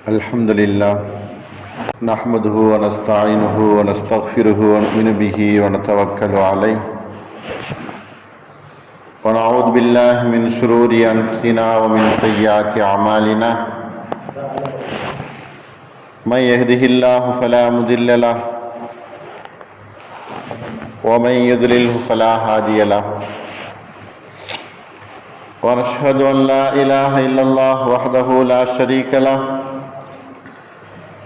الحمد لله نحمده ونستعينه ونستغفره ونؤمن به ونتوكل عليه ونعوذ بالله من شرور أنفسنا ومن سيئات أعمالنا من يهده الله فلا مضل له ومن يضلله فلا هادي له ونشهد أن لا إله إلا الله وحده لا شريك له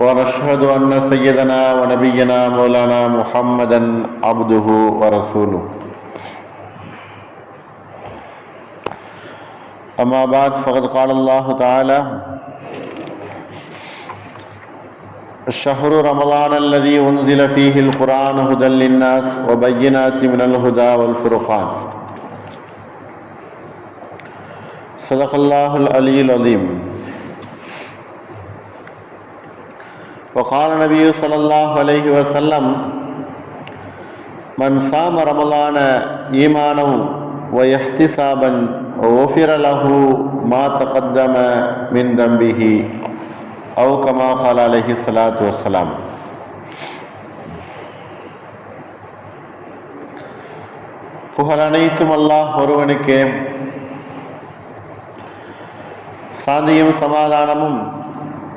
ونشهد أن سيدنا ونبينا مولانا محمدا عبده ورسوله أما بعد فقد قال الله تعالى الشهر رمضان الذي أنزل فيه القرآن هدى للناس وبينات من الهدى والفرقان صدق الله العلي العظيم وقال النبي صلى الله عليه وسلم من صام رمضان إيمانا واحتسابا غفر له ما تقدم من ذنبه أو كما قال عليه الصلاة والسلام. புகழ் அனைத்தும் அல்லாஹ் ஒருவனுக்கே, சாந்தியும் சமாதானமும்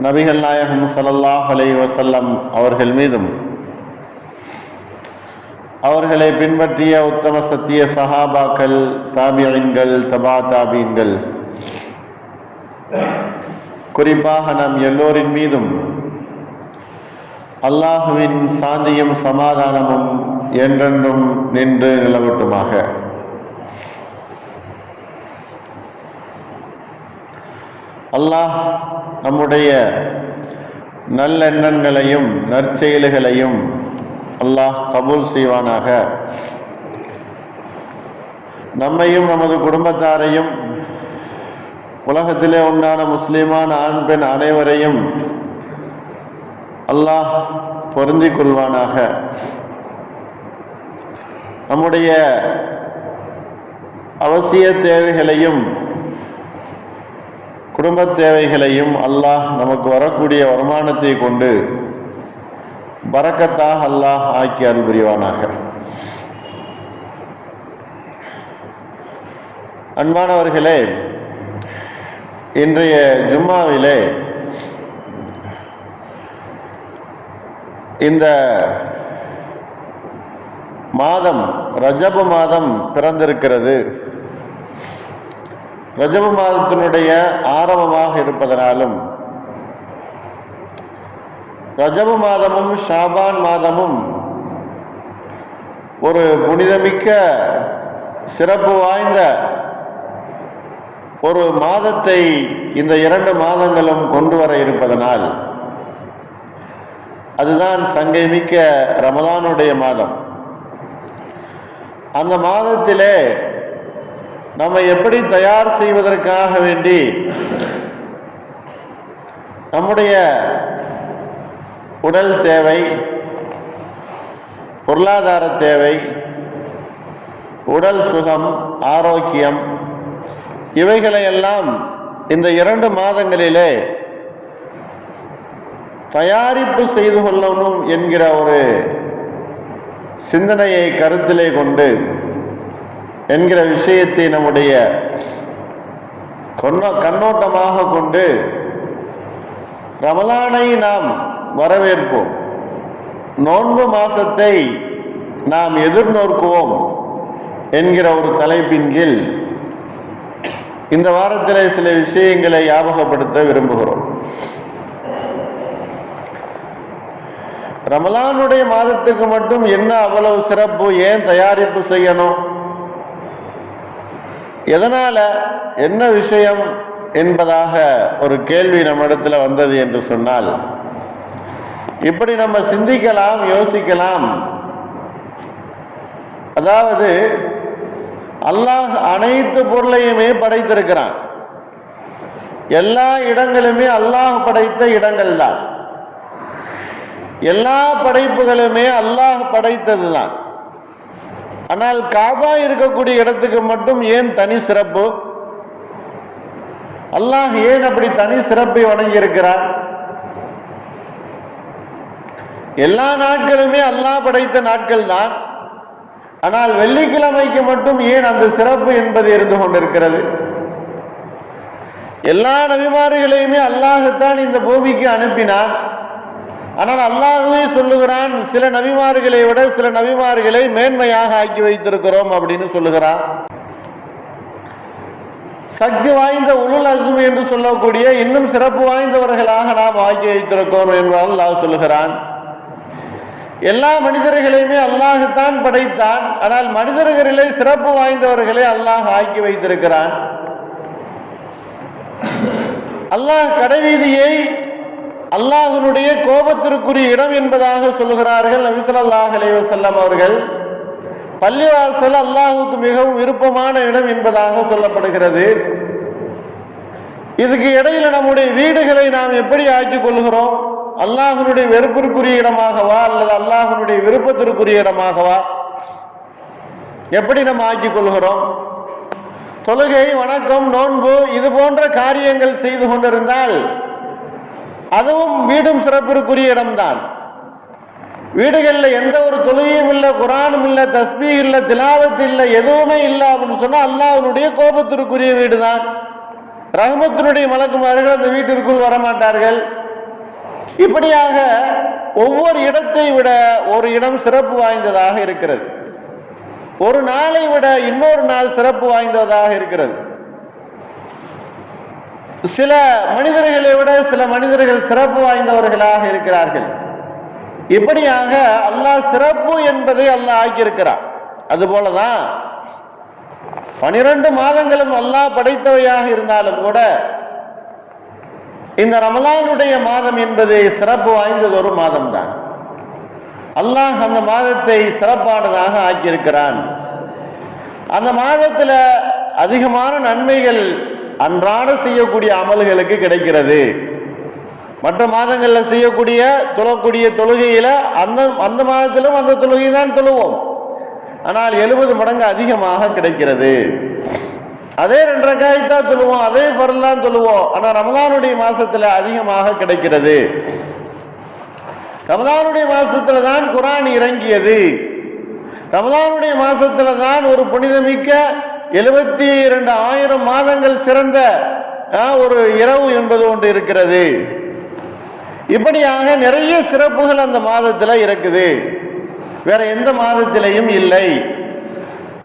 நபிகள் நாயகம் ஸல்லல்லாஹு அலைஹி வஸல்லம் அவர்கள் மீதும் அவர்களை பின்பற்றிய உத்தம சத்திய சஹாபாக்கள், தாபிஈன்கள், தபா தாபீன்கள், குறிப்பாக நம் எல்லோரின் மீதும் அல்லாஹுவின் சாந்தியும் சமாதானமும் என்றென்றும் நின்று நிலவட்டுமாக. அல்லாஹ் நம்முடைய நல்லெண்ணங்களையும் நற்செயல்களையும் அல்லாஹ் கபூல் செய்வானாக. நம்மையும் நமது குடும்பத்தாரையும் உலகத்திலே உண்டான முஸ்லிமான ஆண் பெண் அனைவரையும் அல்லாஹ் பொருந்திக் கொள்வானாக. நம்முடைய அவசிய தேவைகளையும் குடும்ப தேவைகளையும் அல்லாஹ் நமக்கு வரக்கூடிய வருமானத்தை கொண்டு பரக்கத்தாக அல்லாஹ் ஆக்கி அருள் புரிவானாக. அன்பானவர்களே, இன்றைய ஜும்மாவிலே இந்த மாதம் ரஜப மாதம் பிறந்திருக்கிறது. ரஜப மாதத்தினுடைய ஆரம்பமாக இருப்பதனாலும் ரஜப மாதமும் ஷாபான் மாதமும் ஒரு புனிதமிக்க சிறப்பு வாய்ந்த ஒரு மாதத்தை இந்த 2 மாதங்களும் கொண்டு வர இருப்பதனால் அதுதான் சங்கைமிக்க ரமலானுடைய மாதம். அந்த மாதத்திலே நம்ம எப்படி தயார் செய்வதற்காக வேண்டி நம்முடைய உடல் தேவை, பொருளாதார தேவை, உடல் சுகம், ஆரோக்கியம், இவைகளையெல்லாம் இந்த 2 மாதங்களிலே தயாரிப்பு செய்து கொள்ளணும் என்கிற ஒரு சிந்தனையை கருத்திலே கொண்டு என்கிற விஷயத்தை நம்முடைய கண்ணோட்டமாக கொண்டு ரமலானை நாம் வரவேற்போம், நோன்பு மாசத்தை நாம் எதிர்நோக்குவோம் என்கிற ஒரு தலைப்பின் கீழ் இந்த வாரத்திலே சில விஷயங்களை ஞாபகப்படுத்த விரும்புகிறோம். ரமலானுடைய மாதத்துக்கு மட்டும் என்ன அவ்வளவு சிறப்பு? ஏன் தயாரிப்பு செய்யணும்? எதனால, என்ன விஷயம் என்பதாக ஒரு கேள்வி நம்மிடத்தில் வந்தது என்று சொன்னால், இப்படி நம்ம சிந்திக்கலாம், யோசிக்கலாம். அதாவது அல்லாஹ் அனைத்து பொருளையுமே படைத்திருக்கிறான். எல்லா இடங்களுமே அல்லாஹ் படைத்த இடங்கள் தான். எல்லா படைப்புகளுமே அல்லாஹ் படைத்தது தான். ஆனால் காபா இருக்கக்கூடிய இடத்துக்கு மட்டும் ஏன் தனி சிறப்பு? அல்லாஹ் ஏன் அப்படி தனி சிறப்பை வழங்கி இருக்கிறார்? எல்லா நாட்களுமே அல்லாஹ் படைத்த நாட்கள் தான். ஆனால் வெள்ளிக்கிழமைக்கு மட்டும் ஏன் அந்த சிறப்பு என்பது இருந்து கொண்டிருக்கிறது? எல்லா நபிமார்களையுமே அல்லாஹ்தான் இந்த பூமிக்கு அனுப்பினான். ஆனால் அல்லாஹ்வே சொல்லுகிறான், சில நபிமார்களை விட சில நபிமார்களை மேன்மையாக ஆக்கி வைத்திருக்கிறோம் அப்படின்னு சொல்லுகிறான். சக்தி வாய்ந்த உலுல் அஸ்ம் என்று சொல்லக்கூடிய இன்னும் சிறப்பு வாய்ந்தவர்களாக நாம் ஆக்கி வைத்திருக்கிறோம் என்றால் அல்லாஹ் சொல்லுகிறான். எல்லா மனிதர்களையுமே அல்லாஹ்தான் படைத்தான். ஆனால் மனிதர்களிலே சிறப்பு வாய்ந்தவர்களை அல்லாஹ் ஆக்கி வைத்திருக்கிறான். அல்லாஹ் கடைவீதியை அல்லாஹ்வுடைய கோபத்திற்குரிய இடம் என்பதாக சொல்லுகிறார்கள் நபி ஸல்லல்லாஹு அலைஹி வஸல்லம் அவர்கள். பள்ளிவாசல் அல்லாஹ்வுக்கு மிகவும் விருப்பமான இடம் என்பதாக சொல்லப்படுகிறது. இதுக்கு இடையில நம்முடைய வீடுகளை நாம் எப்படி ஆக்கிக் கொள்கிறோம்? அல்லாஹ்வுடைய வெறுப்பிற்குரிய இடமாகவா அல்லது அல்லாஹ்வுடைய விருப்பத்திற்குரிய இடமாகவா எப்படி நம்ம ஆக்கிக் கொள்கிறோம்? தொழுகை, வணக்கம், நோன்பு இது போன்ற காரியங்கள் செய்து கொண்டிருந்தால் அதுவும் வீடும் சிறப்பிற்குரிய இடம்தான். வீடுகளில் எந்த ஒரு தொழுகையும் இல்லை, குர்ஆனும் இல்லை, தஸ்பீஹ் இல்லை, திலாவத் இல்லை, எதுவுமே இல்லை அப்படின்னு சொன்னா அல்லாஹ்வுடைய கோபத்திற்குரிய வீடு தான். ரஹ்மத்தினுடைய மலக்குமார்கள் அந்த வீட்டிற்குள் வரமாட்டார்கள். இப்படியாக ஒவ்வொரு இடத்தை விட ஒரு இடம் சிறப்பு வாய்ந்ததாக இருக்கிறது. ஒரு நாளை விட இன்னொரு நாள் சிறப்பு வாய்ந்ததாக இருக்கிறது. சில மனிதர்களை விட சில மனிதர்கள் சிறப்பு வாய்ந்தவர்களாக இருக்கிறார்கள். இப்படியாக அல்லாஹ் சிறப்பு என்பதை அல்லாஹ் ஆக்கியிருக்கிறார். அதுபோலதான் 12 மாதங்களும் அல்லாஹ் படைத்தவையாக இருந்தாலும் கூட இந்த ரமலானுடைய மாதம் என்பது சிறப்பு வாய்ந்தது ஒரு மாதம் தான். அல்லாஹ் அந்த மாதத்தை சிறப்பானதாக ஆக்கியிருக்கிறான். அந்த மாதத்துல அதிகமான நன்மைகள் அன்றாட செய்யக்கூடிய அமல்களுக்கு கிடைக்கிறது. மற்ற மாதங்கள்ல செய்யக்கூடிய தொழக்கூடிய தொழுகையில அந்த மாதத்திலும் அந்த தொழுகை தான் தொழுவோம். ஆனால் 70 மடங்கு அதிகமாக கிடைக்கிறது. அதே 2 ரக்காயத்தா தொழுவோம், அதே ஃபர்லாம் தொழுவோம். ஆனா ரமலானுடைய மாசத்துல அதிகமாக கிடைக்கிறது. ரமலானுடைய மாசத்துல தான் குர்ஆன் இறங்கியது. ரமலானுடைய மாசத்துல தான் ஒரு புனிதமிக்க 72,000 மாதங்கள் சிறந்த ஒரு இரவு என்பது ஒன்று இருக்கிறது. இப்படியாக நிறைய சிறப்புகள் அந்த மாதத்துல இருக்குது. வேற எந்த மாதத்திலையும் இல்லை.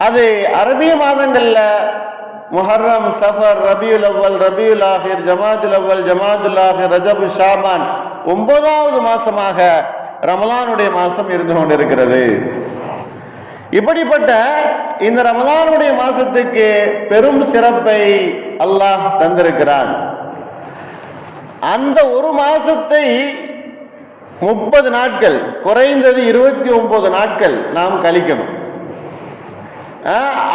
அது அரபிய மாதங்கள்ல முஹர்ரம், சஃபர், ரபியுல் அவ்வல், ரபியுல் ஆஹிர், ஜமாதுல் அவ்வல், ஜமாதுல் ஆஹிர், ரஜப், ஷாபான் 9வது மாசமாக ரமலானுடைய மாசம் இருந்து கொண்டிருக்கிறது. இப்படிப்பட்ட இந்த ரமலானுடைய மாசத்துக்கு பெரும் சிறப்பை அல்லாஹ் தந்திருக்கிறான். அந்த ஒரு மாசத்தை 30 நாட்கள், குறைந்தது 29 நாட்கள் நாம் கழிக்கணும்.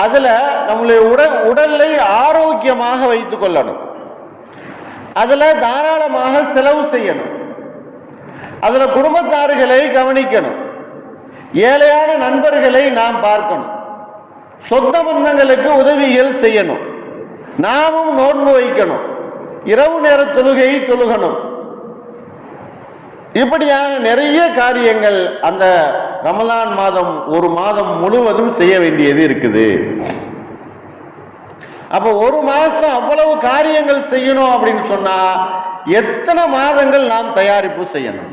அதுல நம்முடைய உடலை ஆரோக்கியமாக வைத்துக் கொள்ளணும். அதுல தாராளமாக செலவு செய்யணும். அதுல குடும்பத்தார்களை கவனிக்கணும். ஏழையான நண்பர்களை நாம் பார்க்கணும். சொந்த பந்தங்களுக்கு உதவிகள் செய்யணும். நாமும் நோன்பு வைக்கணும். இரவு நேர தொழுகை தொழுகணும். இப்படியாக நிறைய காரியங்கள் அந்த ரமலான் மாதம் ஒரு மாதம் முழுவதும் செய்ய வேண்டியது இருக்குது. அப்ப ஒரு மாசம் அவ்வளவு காரியங்கள் செய்யணும் அப்படின்னு சொன்னா எத்தனை மாதங்கள் நாம் தயாரிப்பு செய்யணும்?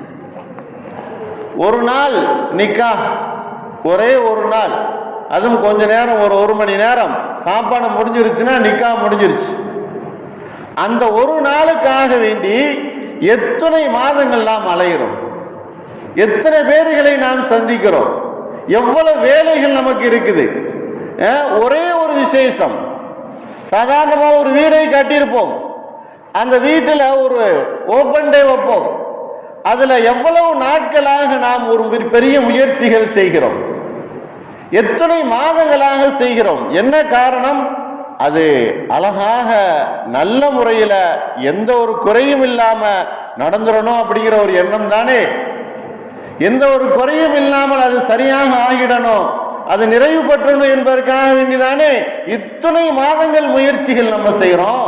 ஒரு நாள் நிக்காஹ், ஒரே ஒரு நாள், அதுவும் கொஞ்ச நேரம், ஒரு மணி நேரம் சாப்பாடு முடிஞ்சிருச்சுன்னா நிக்காஹ் முடிஞ்சிருச்சு. அந்த ஒரு நாளுக்காக வேண்டி எத்தனை மாதங்கள் நாம் அலைகிறோம், எத்தனை பேர்களை நாம் சந்திக்கிறோம், எவ்வளவு வேலைகள் நமக்கு இருக்குது. ஒரே ஒரு விசேஷம், சாதாரணமாக ஒரு வீடை கட்டியிருப்போம், அந்த வீட்டில் ஒரு ஓப்பன் டே வைப்போம். அதுல எவ்வளவு நாட்களாக நாம் ஒரு பெரிய முயற்சிகள் செய்கிறோம், எத்தனை மாதங்களாக செய்கிறோம். என்ன காரணம்? அது அழகாக நல்ல முறையில எந்த ஒரு குறையும் இல்லாம நடந்துடணும் அப்படிங்கிற ஒரு எண்ணம் தானே. எந்த ஒரு குறையும் இல்லாமல் அது சரியாக ஆகிடணும், அது நிறைவு பெற்றணும் என்பதற்காக வேண்டிதானே இத்தனை மாதங்கள் முயற்சிகள் நம்ம செய்கிறோம்.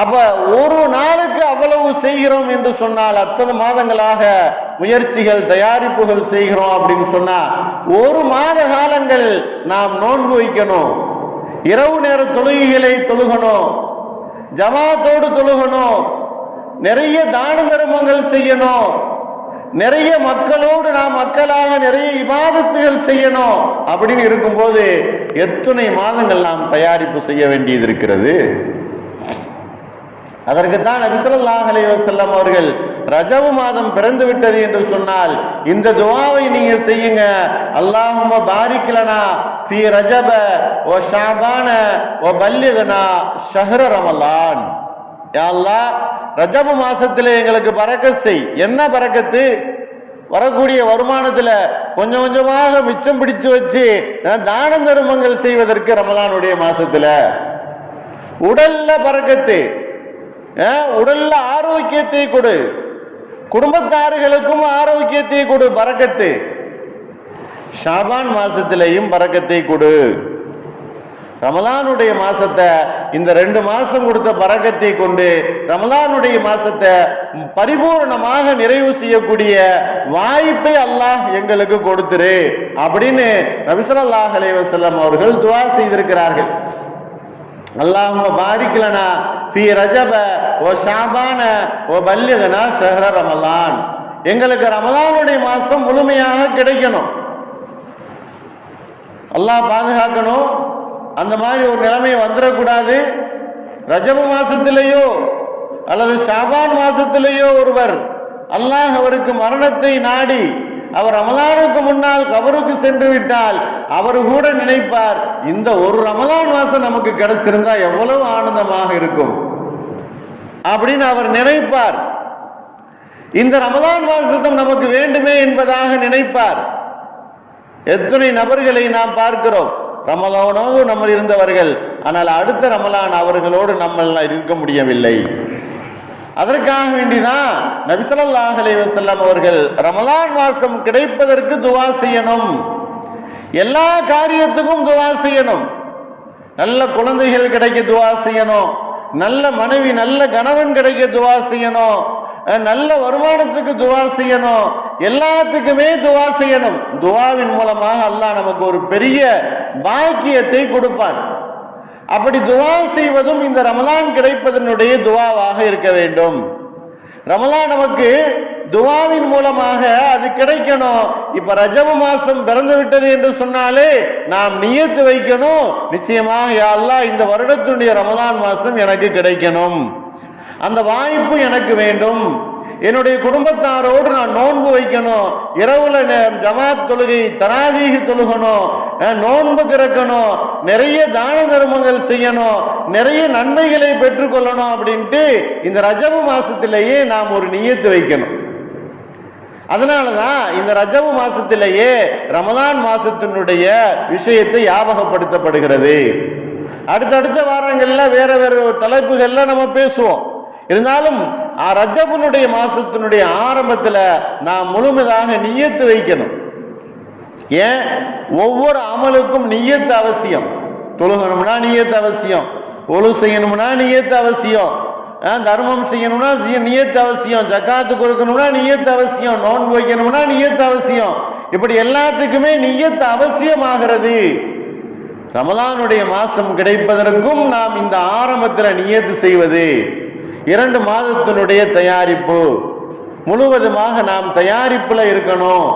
அப்ப ஒரு நாளுக்கு அவ்வளவு செய்கிறோம் என்று சொன்னால் அத்தனை மாதங்களாக முயற்சிகள் தயாரிப்புகள் செய்கிறோம் அப்படின்னு சொன்னா, ஒரு மாத காலங்கள் நாம் நோன்பு வைக்கணும், இரவு நேர தொழுகைகளை தொழுகணும், ஜமாத்தோடு தொழுகணும், நிறைய தான தர்மங்கள் செய்யணும், நிறைய மக்களோடு நாம் மக்களாக நிறைய இபாதத்துகள் செய்யணும் அப்படின்னு இருக்கும்போது எத்தனை மாதங்கள் நாம் தயாரிப்பு செய்ய வேண்டியது இருக்கிறது. அதற்குத்தான் நபி ஸல்லல்லாஹு அலைஹி வஸல்லம் அவர்கள் ரஜபு மாதம் பிறந்து விட்டது என்று சொன்னால் இந்த துஆவை நீங்க செய்யுங்க. அல்லாஹும்ம பாரிக் லனா ஃபீ ரஜப வ ஷஅபான வ பல்லிக்னா ஷஹ்ர ரமலான். யா அல்லாஹ், ரஜபு மாசத்துல எங்களுக்கு பரக்கத் செய். என்ன பரக்கத்து? வரக்கூடிய வருமானத்துல கொஞ்சம் கொஞ்சமாக மிச்சம் பிடிச்சு வச்சு தான தர்மங்கள் செய்வதற்கு ரமலானுடைய மாசத்துல. உடல்ல பரக்கத்து, உடல்ல ஆரோக்கியத்தை கொடு, குடும்பத்தார்களுக்கும் ஆரோக்கியத்தை கொடு, பரக்கத்து. ஷாபான் மாசத்திலையும் பரக்கத்தை கொடு. ரமலானுடைய மாசத்தை இந்த 2 மாசம் கொடுத்த பரக்கத்தை கொண்டு ரமலானுடைய மாசத்தை பரிபூர்ணமாக நிறைவு செய்யக்கூடிய வாய்ப்பை அல்லாஹ் எங்களுக்கு கொடுத்துரு அப்படின்னு நபி ஸல்லல்லாஹு அலைஹி வஸல்லம் அவர்கள் துஆ செய்திருக்கிறார்கள். அல்லாஹும்ம பாரிக் லனா ஃபீ ரஜப வ ஷஅபான வ பல்லிக்னா ஷஹ்ர ரமலான். எங்களுக்கு ரமலானுடைய மாசம் முழுமையாக கிடைக்கணும். அல்லாஹ் பாதுகாக்கணும். அந்த மாதிரி ஒரு நிலைமை வந்துடக்கூடாது. ரஜபு மாசத்திலேயோ அல்லது ஷாபான் மாசத்திலேயோ ஒருவர் அல்லாஹ் அவருக்கு மரணத்தை நாடி அவர் ரமலானுக்கு முன்னால் கபருக்கு சென்று விட்டால் அவர் கூட நினைப்பார், இந்த ஒரு ரமலான் மாசம் நமக்கு கிடைச்சிருந்தா எவ்வளவு ஆனந்தமாக இருக்கும் அப்படின்னு அவர் நினைப்பார். இந்த ரமலான் மாசத்தும் நமக்கு வேண்டுமே என்பதாக நினைப்பார். எத்தனை நபர்களை நாம் பார்க்கிறோம், ரமலானோடு நம்ம இருந்தவர்கள், ஆனால் அடுத்த ரமலான் அவர்களோடு நம்ம இருக்க முடியவில்லை. அதற்காக வேண்டிதான் நபி ஸல்லல்லாஹு அலைஹி வஸல்லம் அவர்கள் ரமலான் மாசம் கிடைப்பதற்கு துஆ செய்யணும். எல்லா காரியத்துக்கும் துஆ செய்யணும். நல்ல குழந்தைகள் கிடைக்க துஆ செய்யணும், நல்ல மனைவி நல்ல கணவன் கிடைக்க துஆ செய்யணும், நல்ல வருமானத்துக்கு துஆ செய்யணும், எல்லாத்துக்குமே துஆ செய்யணும். துஆவின் மூலமாக அல்லாஹ் நமக்கு ஒரு பெரிய பாக்கியத்தை கொடுப்பான். அப்படி துஆ செய்வதும் இந்த ரமலான் கிடைப்பதனுடைய துஆவாக இருக்க வேண்டும். ரமலான் நமக்கு துஆவின் மூலமாக அது கிடைக்கணும். இப்ப ரஜபு மாசம் பிறந்து விட்டது என்று சொன்னாலே நாம் நியத்து வைக்கணும், நிச்சயமாக யா அல்லாஹ் இந்த வருடத்துடைய ரமலான் மாசம் எனக்கு கிடைக்கணும், அந்த வாய்ப்பு எனக்கு வேண்டும். என்னுடைய குடும்பத்தாரோடு நான் நோன்பு வைக்கணும், இரவுல ஜமாத் தொழுகை தராவீஹ் தொழுகணும், நோன்பு திறக்கணும், நிறைய தான தர்மங்கள் செய்யணும், நிறைய நன்மைகளை பெற்றுக்கொள்ளணும் அப்படின்ட்டு இந்த ரஜபு மாசத்திலேயே நாம் ஒரு நியத்து வைக்கணும். அதனாலதான் இந்த ரஜபு மாசத்திலேயே ரமலான் மாசத்தினுடைய விஷயத்தை ஞாபகப்படுத்தப்படுகிறது. அடுத்தடுத்த வாரங்கள்ல வேற வேற தலைப்புகள்ல நம்ம பேசுவோம். இருந்தாலும் ரஜபுனுடைய மாசத்தினுடைய ஆரம்பத்துல நாம் முழுமையாக நியத்து வைக்கணும். ஏன்? ஒவ்வொரு அமலுக்கும் நியத்து அவசியம். தொழுகணும்னா நியத்து அவசியம், ஒழு செய்யணும்னா நியத்து அவசியம், தர்மம் செய்யணும்னா நியத்து அவசியம், ஜக்காத்து கொடுக்கணும்னா நியத்து அவசியம், நோன்பு வைக்கணும்னா நியத்து அவசியம். இப்படி எல்லாத்துக்குமே நியத்து அவசியமாகிறது. ரமலானுடைய மாசம் கிடைப்பதற்கும் நாம் இந்த ஆரம்பத்தில் நியத்து செய்வது, 2 மாதத்தினுடைய தயாரிப்பு முழுவதுமாக நாம் தயாரிப்புல இருக்கணும்.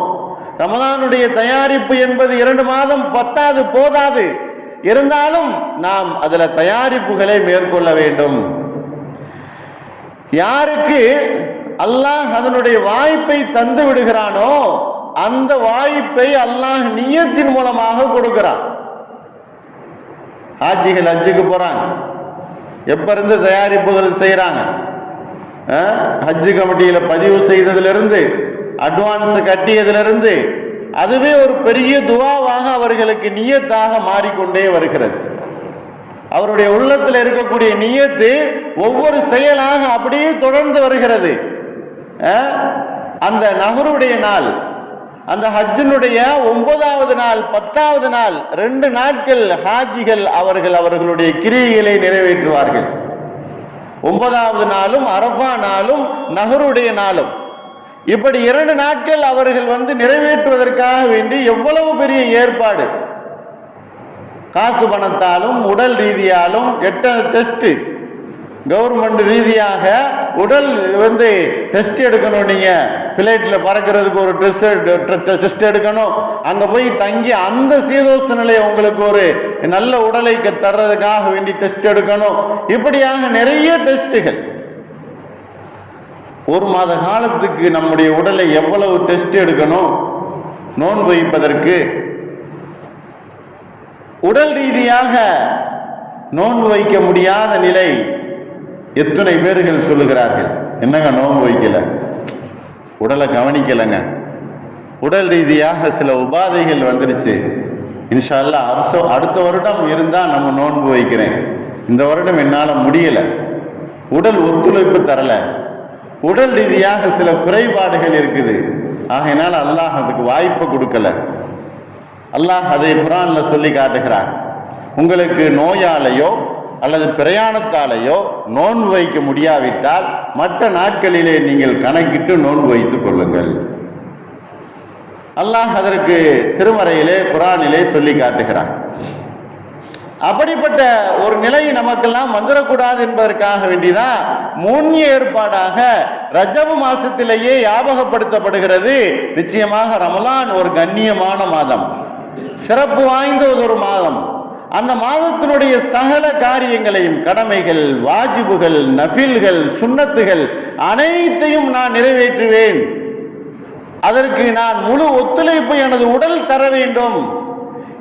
ரமலானுடைய தயாரிப்பு என்பது 2 மாதம் பத்தாது, போதாது. இருந்தாலும் நாம் அதுல தயாரிப்புகளை மேற்கொள்ள வேண்டும். யாருக்கு அல்லாஹ் அதனுடைய வாய்ப்பை தந்து விடுகிறானோ அந்த வாய்ப்பை அல்லாஹ் நியத்தின் மூலமாக கொடுக்கிறான். ஹாஜிகள் ஹஜ்ஜுக்கு போறாங்க, எப்ப இருந்து தயாரிப்புகள் செய்யறாங்க? ஹஜ்ஜு கமிட்டியில பதிவு செய்ததிலிருந்து, அட்வான்ஸ் கட்டியதிலிருந்து, அதுவே ஒரு பெரிய துவாவாக அவர்களுக்கு நியத்தாக மாறிக்கொண்டே வருகிறது. அவருடைய உள்ளத்தில் இருக்கக்கூடிய நியத்து ஒவ்வொரு செயலாக அப்படியே தொடர்ந்து வருகிறது. அந்த நஹருடைய நாள், அந்த ஹஜ்ஜினுடைய 9வது நாள் 10வது நாள் 2 நாட்கள் ஹாஜிகள் அவர்களுடைய கிரியைகளை நிறைவேற்றுவார்கள். 9வது நாளும் அரஃபா நாளும் நஹருடைய நாளும் இப்படி 2 நாட்கள் அவர்கள் நிறைவேற்றுவதற்காக வேண்டி எவ்வளவு பெரிய ஏற்பாடு, காசு பணத்தாலும் உடல் ரீதியாலும் 8 டெஸ்ட், கவர்மெண்ட் ரீதியாக உடல் டெஸ்ட் எடுக்கணும். நீங்க பிளைட்ல பறக்கிறதுக்கு ஒரு டெஸ்ட் எடுக்கணும். அங்க போய் தங்கி அந்த சீதோஷ்ண நிலையை உங்களுக்கு ஒரு நல்ல உடலை தர்றதுக்காக வேண்டி டெஸ்ட் எடுக்கணும். இப்படியாக நிறைய டெஸ்டுகள். 1 மாத காலத்துக்கு நம்முடைய உடலை எவ்வளவு டெஸ்ட் எடுக்கணும் நோன்பு வைப்பதற்கு. உடல் ரீதியாக நோன்பு வைக்க முடியாத நிலை எத்தனை பேர்கள் சொல்லுகிறார்கள், என்னங்க நோன்பு வைக்கல, உடலை கவனிக்கலைங்க, உடல் ரீதியாக சில உபாதைகள் வந்துருச்சு, இன்ஷா அல்லாஹ் அடுத்த வருடம் இருந்தா நம்ம நோன்பு வைக்கிறேன், இந்த வருடம் என்னால முடியல, உடல் ஒத்துழைப்பு தரல, உடல் ரீதியாக சில குறைபாடுகள் இருக்குது, ஆகையினால அல்லாஹ் அதுக்கு வாய்ப்பு கொடுக்கல. அல்லாஹ் அதை குர்ஆன்ல சொல்லி காட்டுகிறார். உங்களுக்கு நோயாலேயோ அல்லது பிரயாணத்தாலேயோ நோன்பு வைக்க முடியாவிட்டால் மற்ற நாட்களிலே நீங்கள் கணக்கிட்டு நோன்பு வைத்துக் கொள்ளுங்கள். அல்லாஹ் அதற்கு திருமறையிலே குர்ஆனிலே சொல்லி காட்டுகிறார். அப்படிப்பட்ட ஒரு நிலை நமக்கெல்லாம் வந்துடக்கூடாது என்பதற்காக வேண்டிதான் முன் ஏற்பாடாக ரஜபு மாசத்திலேயே ஞாபகப்படுத்தப்படுகிறது. நிச்சயமாக ரமலான் ஒரு கண்ணியமான மாதம், சிறப்பு வாய்ந்த ஒரு மாதம். அந்த மாதத்தினுடைய சகல காரியங்களையும், கடமைகள், வாஜிபுகள், நஃபில்கள், சுன்னத்துகள் அனைத்தையும் நான் நிறைவேற்றுவேன், அதற்கு நான் முழு ஒத்துழைப்பு எனது உடல் தர வேண்டும்,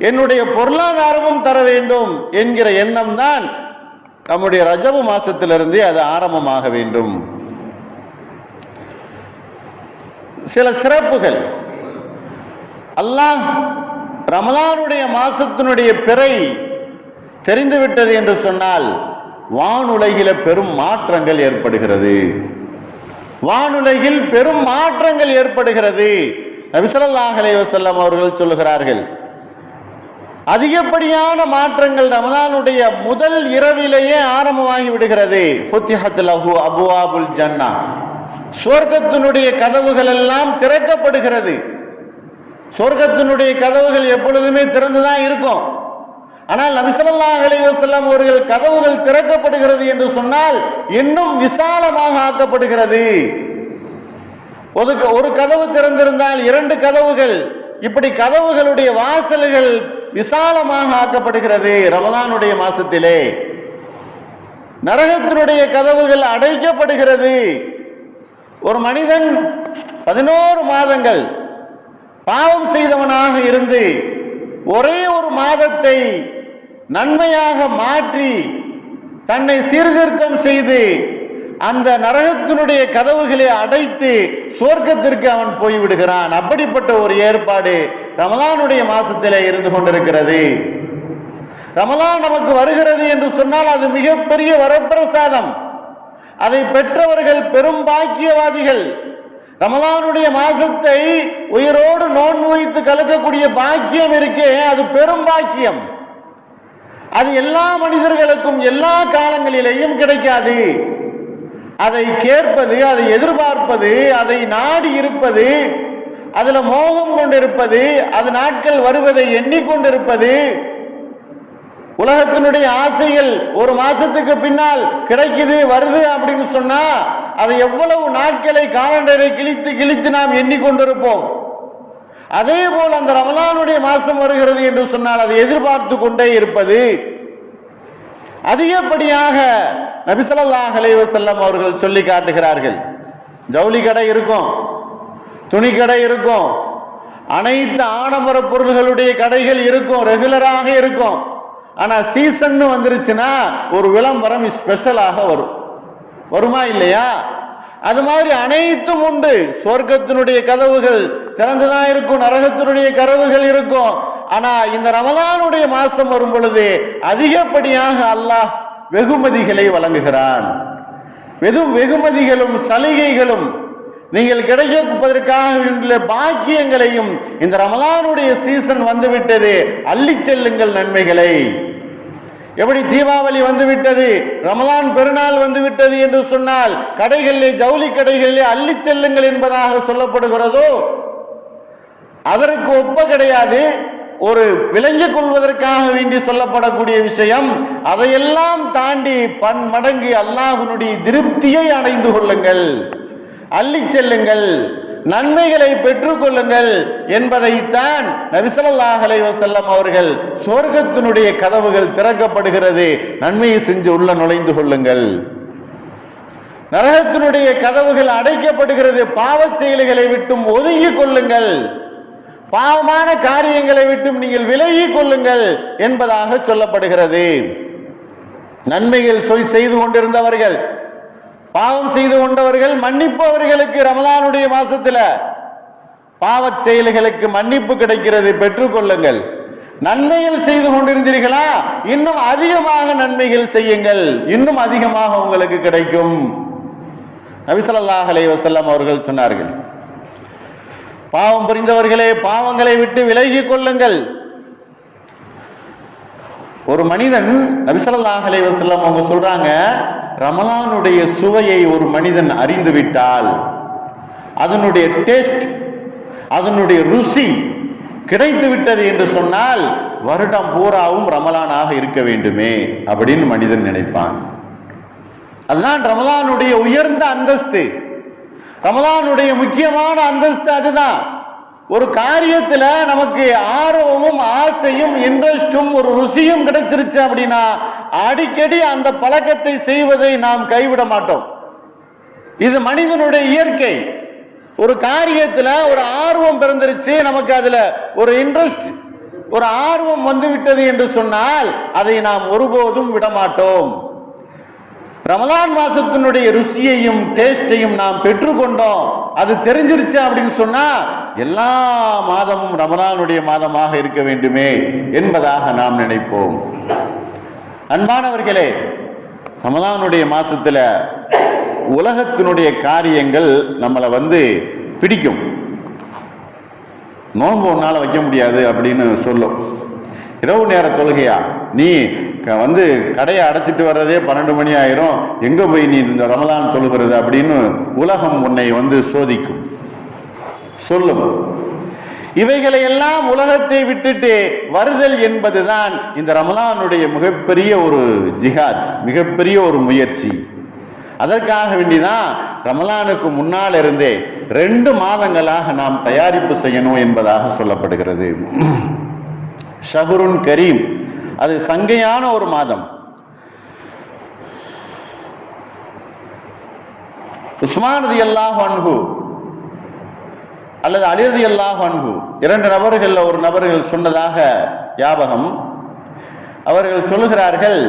என்னுடைய பொருளாதாரமும் தர வேண்டும் என்கிற எண்ணம் தான் நம்முடைய ரஜபு மாசத்திலிருந்தே அது ஆரம்பமாக வேண்டும். சில சிறப்புகள். அல்லாஹ் ரமலானுடைய மாசத்தினுடைய பிறை தெரிந்துவிட்டது என்று சொன்னால் வானுலகில பெரும் மாற்றங்கள் ஏற்படுகிறது. வானுலகில் பெரும் மாற்றங்கள் ஏற்படுகிறது. நபி ஸல்லல்லாஹு அலைஹி வஸல்லம் அவர்கள் சொல்லுகிறார்கள், அதிகப்படியான மாற்றங்கள் ரமலானுடைய முதல் இரவிலேயே ஆரம்பமாகி விடுகிறது. ஃபுத்திஹத் லஹு அப்வாபுல் ஜன்னா, சொர்க்கத்தினுடைய கதவுகள் எல்லாம் திறக்கப்படுகிறது. சொர்க்கத்தினுடைய கதவுகள் எப்பொழுதுமே திறந்துதான் இருக்கும். ஆனால் நபி ஸல்லல்லாஹு அலைஹி வஸல்லம் அவர்கள் கதவுகள் திறக்கப்படுகிறது என்று சொன்னால் இன்னும் விசாலமாக ஆக்கப்படுகிறது. ஒரு கதவு திறந்திருந்தால் 2 கதவுகள், இப்படி கதவுகளுடைய வாசல்கள் விசாலமாக ஆக்கப்படுகிறது ரமலானுடைய மாசத்திலே. நரகத்தினுடைய கதவுகள் அடைக்கப்படுகிறது. ஒரு மனிதன் 11 மாதங்கள் பாவம் செய்தவனாக இருந்து ஒரே ஒரு மாதத்தை நன்மையாக மாற்றி தன்னை சீர்திருத்தம் செய்து அந்த நரகத்தினுடைய கதவுகளை அடைத்து சொர்க்கத்திற்கு அவன் போய்விடுகிறான். அப்படிப்பட்ட ஒரு ஏற்பாடு ரமலானுடைய மாசத்திலே இருந்து கொண்டிருக்கிறது. ரமலான் நமக்கு வருகிறது என்று சொன்னால் அது மிகப்பெரிய வரப்பிரசாதம். அதை பெற்றவர்கள் பெரும் பாக்கியவாதிகள். ரமலானுடைய மாசத்தை உயிரோடு நோன்பு வைத்து கலக்கக்கூடிய பாக்கியம் இருக்கே, அது பெரும் பாக்கியம். அது எல்லா மனிதர்களுக்கும் எல்லா காலங்களிலேயும் கிடைக்காது. அதை கேட்பது, அதை எதிர்பார்ப்பது, அதை நாடி இருப்பது, அதுல மோகம் கொண்டிருப்பது, அது நாட்கள் வருவதை எண்ணிக்கொண்டிருப்பது, உலகத்தினுடைய ஆசைகள் ஒரு மாசத்துக்கு பின்னால் கிடைக்குது வருது அப்படின்னு சொன்னா அதை எவ்வளவு நாட்களை காலண்டரை கிழித்து கிழித்து நாம் எண்ணிக்கொண்டிருப்போம். அதே போல் அந்த ரமலானுடைய மாசம் வருகிறது என்று சொன்னால் அதை எதிர்பார்த்து கொண்டே இருப்பது. அதிகப்படியாக நபி ஸல்லல்லாஹு அலைஹி வஸல்லம் அவர்கள் சொல்லி காட்டுகிறார்கள், ஜவுளி கடை இருக்கும், துணி கடை இருக்கும், அனைத்து ஆடம்பர பொருள்களுடைய கடைகள் இருக்கும், ரெகுலராக இருக்கும். ஆனா சீசன் வந்துருச்சுன்னா ஒரு விளம்பரம் ஸ்பெஷலாக வரும். வருமா இல்லையா? அது மாதிரி அனைத்தும் உண்டு. சொர்க்கத்தினுடைய கதவுகள் திறந்துதான் இருக்கும், நரகத்தினுடைய கதவுகள் இருக்கும். ஆனா இந்த ரமலானுடைய மாசம் வரும் பொழுது அதிகப்படியாக அல்லாஹ் வெகுமதிகளை வழங்குகிறான். வெகுமதிகளும் சலுகைகளும் நீங்கள் கிடைப்பதற்காக பாக்கியங்களையும் இந்த ரமலானுடைய சீசன் வந்துவிட்டது, அள்ளி செல்லுங்கள் நன்மைகளை. எப்படி தீபாவளி வந்துவிட்டது, ரமலான் பெருநாள் வந்துவிட்டது என்று சொன்னால் கடைகளிலே, ஜவுளி கடைகளிலே அள்ளி செல்லுங்கள் என்பதாக சொல்லப்படுகிறதோ, அதற்கு ஒப்ப கிடையாது. ஒரு விளங்கிக் கொள்வதற்காக வேண்டி சொல்லப்படக்கூடிய விஷயம். அதையெல்லாம் தாண்டி பன்மடங்கு அல்லாஹ்வினுடைய திருப்தியை அடைந்து கொள்ளுங்கள், அள்ளி செல்லுங்கள், நன்மைகளை பெற்றுக் கொள்ளுங்கள் என்பதைத்தான் நபி ஸல்லல்லாஹு அலைஹி வஸல்லம் அவர்கள், சொர்க்கத்தினுடைய கதவுகள் திறக்கப்படுகிறது, நன்மையை செஞ்சு உள்ள நுழைந்து கொள்ளுங்கள். நரகத்தினுடைய கதவுகள் அடைக்கப்படுகிறது, பாவச் செயல்களை விட்டும் ஒதுங்கிக் கொள்ளுங்கள், பாவமான காரியங்களை விட்டும் நீங்கள் விலகிக் கொள்ளுங்கள் என்பதாக சொல்லப்படுகிறது. நன்மைகள் செய்து கொண்டிருந்தவர்கள், பாவம் செய்து கொண்டவர்கள், மன்னிப்பு அவர்களுக்கு ரமலானுடைய மாசத்துல பாவச் செயல்களுக்கு மன்னிப்பு கிடைக்கிறது, பெற்றுக்கொள்ளுங்கள். நன்மைகள் செய்து கொண்டிருந்தீர்களா, இன்னும் அதிகமாக நன்மைகள் செய்யுங்கள், இன்னும் அதிகமாக உங்களுக்கு கிடைக்கும். நபி ஸல்லல்லாஹு அலைஹி வஸல்லம் அவர்கள் சொன்னார்கள், பாவம் புரிந்தவர்களே, பாவங்களை விட்டு விலகிக் கொள்ளுங்கள். ஒரு மனிதன், நபி ஸல்லல்லாஹு அலைஹி வஸல்லம் அவங்க சொல்றாங்க, ரமலானுடைய சுவையை ஒரு மனிதன் அறிந்து விட்டால், அதனுடைய டேஸ்ட், அதனுடைய ருசி கிடைத்து விட்டது என்று சொன்னால், வருடம் பூராவும் ரமலானாக இருக்க வேண்டுமே அப்படின்னு மனிதன் நினைப்பான். அதுதான் ரமலானுடைய உயர்ந்த அந்தஸ்து, ரமலானுடைய முக்கியமான அந்தஸ்து அதுதான். ஒரு காரியத்துல நமக்கு ஆர்வமும் ஆசையும் இன்ட்ரெஸ்டும் ஒரு ருசியும் கிடைச்சிருச்சு அப்படின்னா அடிக்கடி அந்த பழக்கத்தை செய்வதை நாம் கைவிட மாட்டோம். இது மனிதனுடைய இயற்கை. ஒரு காரியத்துல ஒரு ஆர்வம் பிறந்துருச்சு, நமக்கு அதுல ஒரு இன்ட்ரெஸ்ட், ஒரு ஆர்வம் வந்து விட்டது என்று சொன்னால் அதை நாம் ஒருபோதும் விடமாட்டோம். ரமலான் மாசத்தினுடைய ருசியையும் டேஸ்டையும் நாம் பெற்றுக்கொண்டோம், அது தெரிஞ்சிருச்சு அப்படின்னு சொன்னா எல்லா மாதமும் ரமலானுடைய மாதமாக இருக்க வேண்டுமே என்பதாக நாம் நினைப்போம். அன்பானவர்களே, ரமலானுடைய மாசத்துல உலகத்தினுடைய காரியங்கள் நம்மளை பிடிக்கும். நோன்பு ஒன்னால வைக்க முடியாது அப்படின்னு சொல்லும். இரவு நேர தொழுகையா, நீ கடையை அடைச்சிட்டு வர்றதே 12 மணி ஆயிரும், எங்க போய் நீ இந்த ரமலான் தொழுகிறது அப்படின்னு உலகம் உன்னை சோதிக்கும், சொல்லும். இவைகளை எல்லாம் உலகத்தை விட்டுட்டு வருதல் என்பதுதான் இந்த ரமலானுடைய மிகப்பெரிய ஒரு ஜிஹாத், மிகப்பெரிய ஒரு முயற்சி. அதற்காக வேண்டிதான் ரமலானுக்கு முன்னால் இருந்தே 2 மாதங்களாக நாம் தயாரிப்பு செய்யணும் என்பதாக சொல்லப்படுகிறது. ஷஹ்ருன் கரீம், அது சங்கையான ஒரு மாதம். உஸ்மான் ரலியல்லாஹு அன்ஹு அல்லது அலி ரலியல்லாஹு அன்ஹு, 2 நபர்கள் ஒரு நபர்கள் சொன்னதாக ஞாபகம். அவர்கள் சொல்லுகிறார்கள்,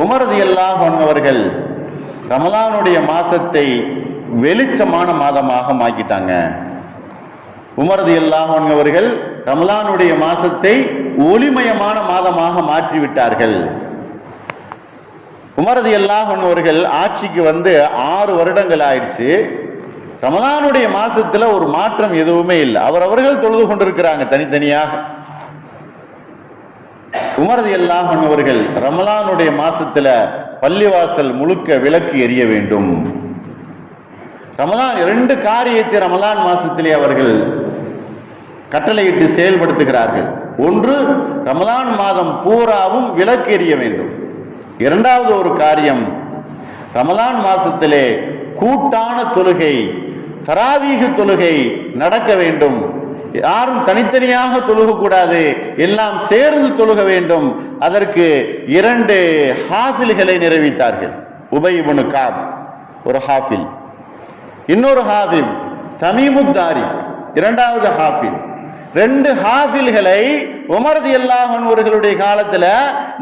உமர் ரலியல்லாஹு அன்ஹு அவர்கள் ரமலானுடைய மாசத்தை வெளிச்சமான மாதமாக மாக்கிட்டாங்க. உமர் ரலியல்லாஹு அன்ஹு அவர்கள் ரமலானுடைய மாசத்தை ஒளிமயமான மாதமாக மாற்றிவிட்டார்கள். உமர் ரலியல்லாஹு அன்ஹு அவர்கள் ஆட்சிக்கு 6 வருடங்கள் ஆயிடுச்சு. ரமலானுடைய மாசத்துல ஒரு மாற்றம் எதுவுமே இல்லை. அவர்கள் தொழுது கொண்டிருக்கிறாங்க தனித்தனியாக. உமர் ரலியல்லாஹு அன்ஹு அவர்கள் ரமலானுடைய மாசத்துல பள்ளிவாசல் முழுக்க விளக்கு எரிய வேண்டும். ரமலான் 2 காரியத்தை ரமலான் மாசத்திலே அவர்கள் கட்டளையிட்டு செயல்படுத்துகிறார்கள். ஒன்று, ரமலான் மாதம் பூராவும் விளக்கு எரிய வேண்டும். இரண்டாவது ஒரு காரியம், ரமலான் மாசத்திலே கூட்டான தொழுகை, தராவீஹ் தொழுகை நடக்க வேண்டும். யாரும் தனித்தனியாக தொழுகக்கூடாது, எல்லாம் சேர்ந்து தொழுக வேண்டும். அதற்கு 2 ஹாஃபில்களை நிறைவேற்றார்கள். உபை இப்னு கஅப் ஒரு ஹாஃபில், இன்னொரு ஹாஃபில் தமீமுத்தாரி இரண்டாவது ஹாஃபில். 2 ஹாஃபில்களை உமர் ரலியல்லாஹு அன்ஹு அவர்களுடைய காலத்துல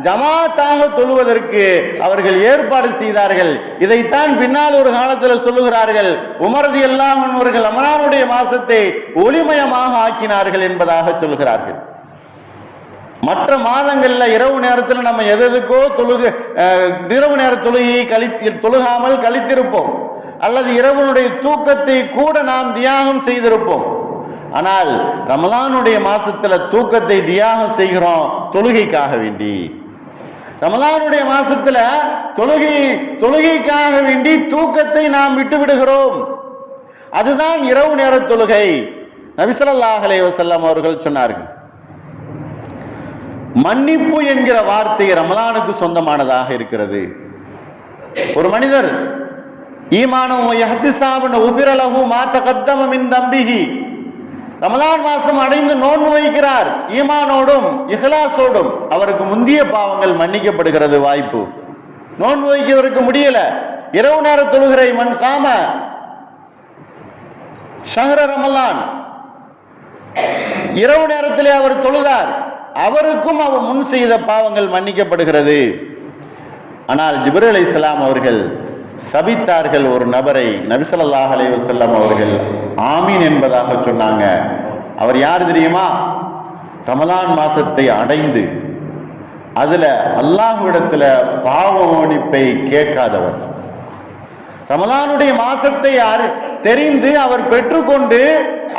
ஜமாத்தாக தொழுவதற்கு அவர்கள் ஏற்பாடு செய்தார்கள். இதைத்தான் பின்னால் ஒரு காலத்துல சொல்லுகிறார்கள், உமர் ரலியல்லாஹு அன்ஹு அவர்கள் ரமலானுடைய மாசத்தை ஒளிமயமாக ஆக்கினார்கள் என்பதாக சொல்கிறார்கள். மற்ற மாதங்கள்ல இரவு நேரத்தில் நம்ம எதுக்கோ இரவு நேர தொழுகையை தொழுகாமல் கழித்திருப்போம், அல்லது இரவனுடைய தூக்கத்தை கூட நாம் தியாகம் செய்திருப்போம். ஆனால் ரமலானுடைய மாசத்துல தூக்கத்தை தியாகம் செய்கிறோம் தொழுகைக்காக வேண்டி. ரமலானுடைய மாசத்துல தொழுகைக்காக வேண்டி தூக்கத்தை நாம் விட்டு விடுகிறோம். அதுதான் இரவு நேர தொழுகை. நபி ஸல்லல்லாஹு அலைஹி வஸல்லம் அவர்கள் சொன்னார்கள், மன்னிப்பு என்கிற வார்த்தை ரமலானுக்கு சொந்தமானதாக இருக்கிறது. ஒரு மனிதர் ஈமானும் யஹ்திசாபன் உஃபிர லஹு மா தகத்தம மின் தம்பிஹி, ரமலான் மாசம் அடைந்து நோன்பு வைக்கிறார், ஈமானோடும் இஹ்லாஸோடும், அவருக்கு முந்திய பாவங்கள் மன்னிக்கப்படுகிறது. வாய்ப்பு, நோன்பு வைக்கிறவருக்கு முடியல, இரவு நேர தொழுகிற மன் காம ஷஹ்ர ரமலான், இரவு நேரத்திலே அவர் தொழுதார், அவருக்கும் அவர் முன் செய்த பாவங்கள் மன்னிக்கப்படுகிறது. ஆனால் ஜிப்ரீல் அலைஹிஸ்ஸலாம் அவர்கள் சபித்தார்கள் ஒரு நபரை. நபி ஸல்லல்லாஹு அலைஹி வஸல்லம் அவர்கள் ஆமீன் என்பதாக சொன்னாங்க. அவர் யார் தெரியுமா? ரமலான் மாசத்தை அடைந்து அதுல அல்லாஹ்விடத்துல பாவ மன்னிப்பை கேட்காதவர், ரமலானுடைய மாசத்தை தெரிந்து அவர் பெற்றுக்கொண்டு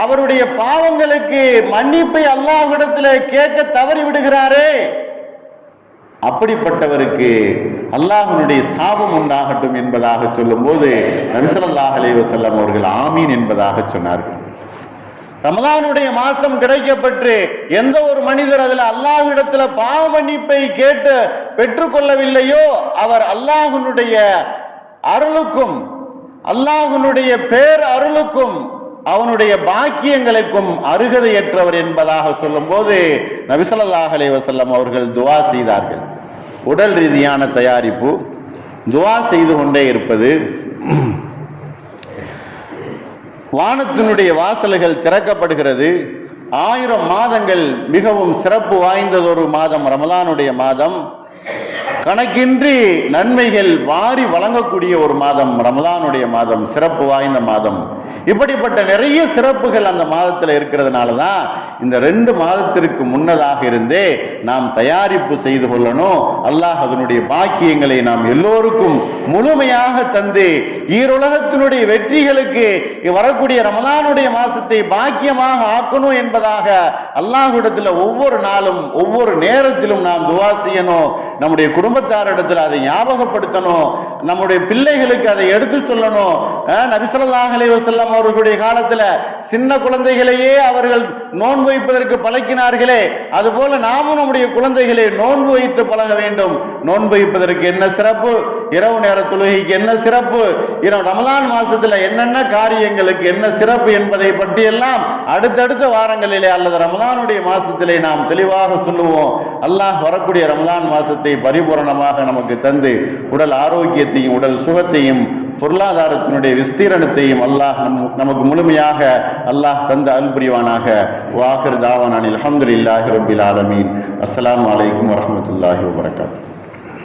அவருடைய பாவங்களுக்கு மன்னிப்பை அல்லாஹ்விடத்துல கேட்க தவறி விடுகிறாரே, அப்படிப்பட்டவருக்கு அல்லாஹ்வுடைய சாபம் உண்டாகட்டும் என்பதாக சொல்லும் போது நபி ஸல்லல்லாஹு அலைஹி வஸல்லம் அவர்கள் ஆமீன் என்பதாக சொன்னார்கள். ரமலானுடைய மாசம் கிடைக்கப்பட்டு எந்த ஒரு மனிதர் அதுல அல்லாஹ்விடத்துல பாவ மன்னிப்பை கேட்டு பெற்றுக்கொள்ளவில்லையோ அவர் அல்லாஹ்வுடைய அருளுக்கும் அல்லாஹ்வுடைய பேர் அருளுக்கும் அவனுடைய பாக்கியங்களுக்கும் அருகதையற்றவர் என்பதாக சொல்லும் போது நபி ஸல்லல்லாஹு அலைஹி வஸல்லம் அவர்கள் துஆ செய்தார்கள். உடல் ரீதியான தயாரிப்பு, துஆ செய்து கொண்டே இருப்பது, வானத்தினுடைய வாசல்கள் திறக்கப்படுகிறது. 1000 மாதங்கள் மிகவும் சிறப்பு வாய்ந்ததொரு மாதம் ரமலானுடைய மாதம். கணக்கின்றி நன்மைகள் வாரி வழங்கக்கூடிய ஒரு மாதம் ரமலானுடைய மாதம், சிறப்பு வாய்ந்த மாதம். இப்படிப்பட்ட நிறைய சிறப்புகள் அந்த மாதத்தில் இருக்கிறதுனால தான் இந்த 2 மாதத்திற்கு முன்னதாக இருந்தே நாம் தயாரிப்பு செய்து கொள்ளணும். அல்லாஹ் அதனுடைய பாக்கியங்களை நாம் எல்லோருக்கும் முழுமையாக தந்து ஈருலகத்தினுடைய வெற்றிகளுக்கு வரக்கூடிய ரமலானுடைய மாசத்தை பாக்கியமாக ஆக்கணும் என்பதாக அல்லாஹ்விடத்தில் ஒவ்வொரு நாளும் ஒவ்வொரு நேரத்திலும் நாம் துஆ செய்யணும். நம்முடைய குடும்பத்தாரிடத்தில் அதை ஞாபகப்படுத்தணும், நம்முடைய பிள்ளைகளுக்கு அதை எடுத்து சொல்லணும். நபி ஸல்லல்லாஹு அலைஹி வஸல்லம் அவர்களுடைய காலத்துல சின்ன குழந்தைகளையே அவர்கள் நோன்பு வைப்பதற்கு பழக்கினார்களே, அதுபோல நாமும் நம்முடைய குழந்தைகளை நோன்பு வைத்து பழக வேண்டும். நோன்பு வைப்பதற்கு என்ன சிறப்பு, இரவு நேர தொழுகைக்கு என்ன சிறப்பு, ரமலான் மாசத்துல என்னென்ன காரியங்களுக்கு என்ன சிறப்பு என்பதை பற்றியெல்லாம் அடுத்தடுத்த வாரங்களிலே அல்லது ரமலானுடைய மாசத்திலே நாம் தெளிவாக சொல்லுவோம். அல்லாஹ் வரக்கூடிய ரமலான் மாசத்தை பரிபூரணமாக நமக்கு தந்து உடல் ஆரோக்கியத்தையும் உடல் சுகத்தையும் பொருளாதாரத்தினுடைய விஸ்தீரணத்தையும் அல்லாஹ் நமக்கு முழுமையாக அல்லாஹ் தந்த அருள் புரிவானாக. வாஹிர் தாவானா அல்ஹம்துலில்லாஹி ரப்பில் ஆலமீன். அஸ்ஸலாமு அலைக்கும் வரஹ்மத்துல்லாஹி வபரகாத்துஹு.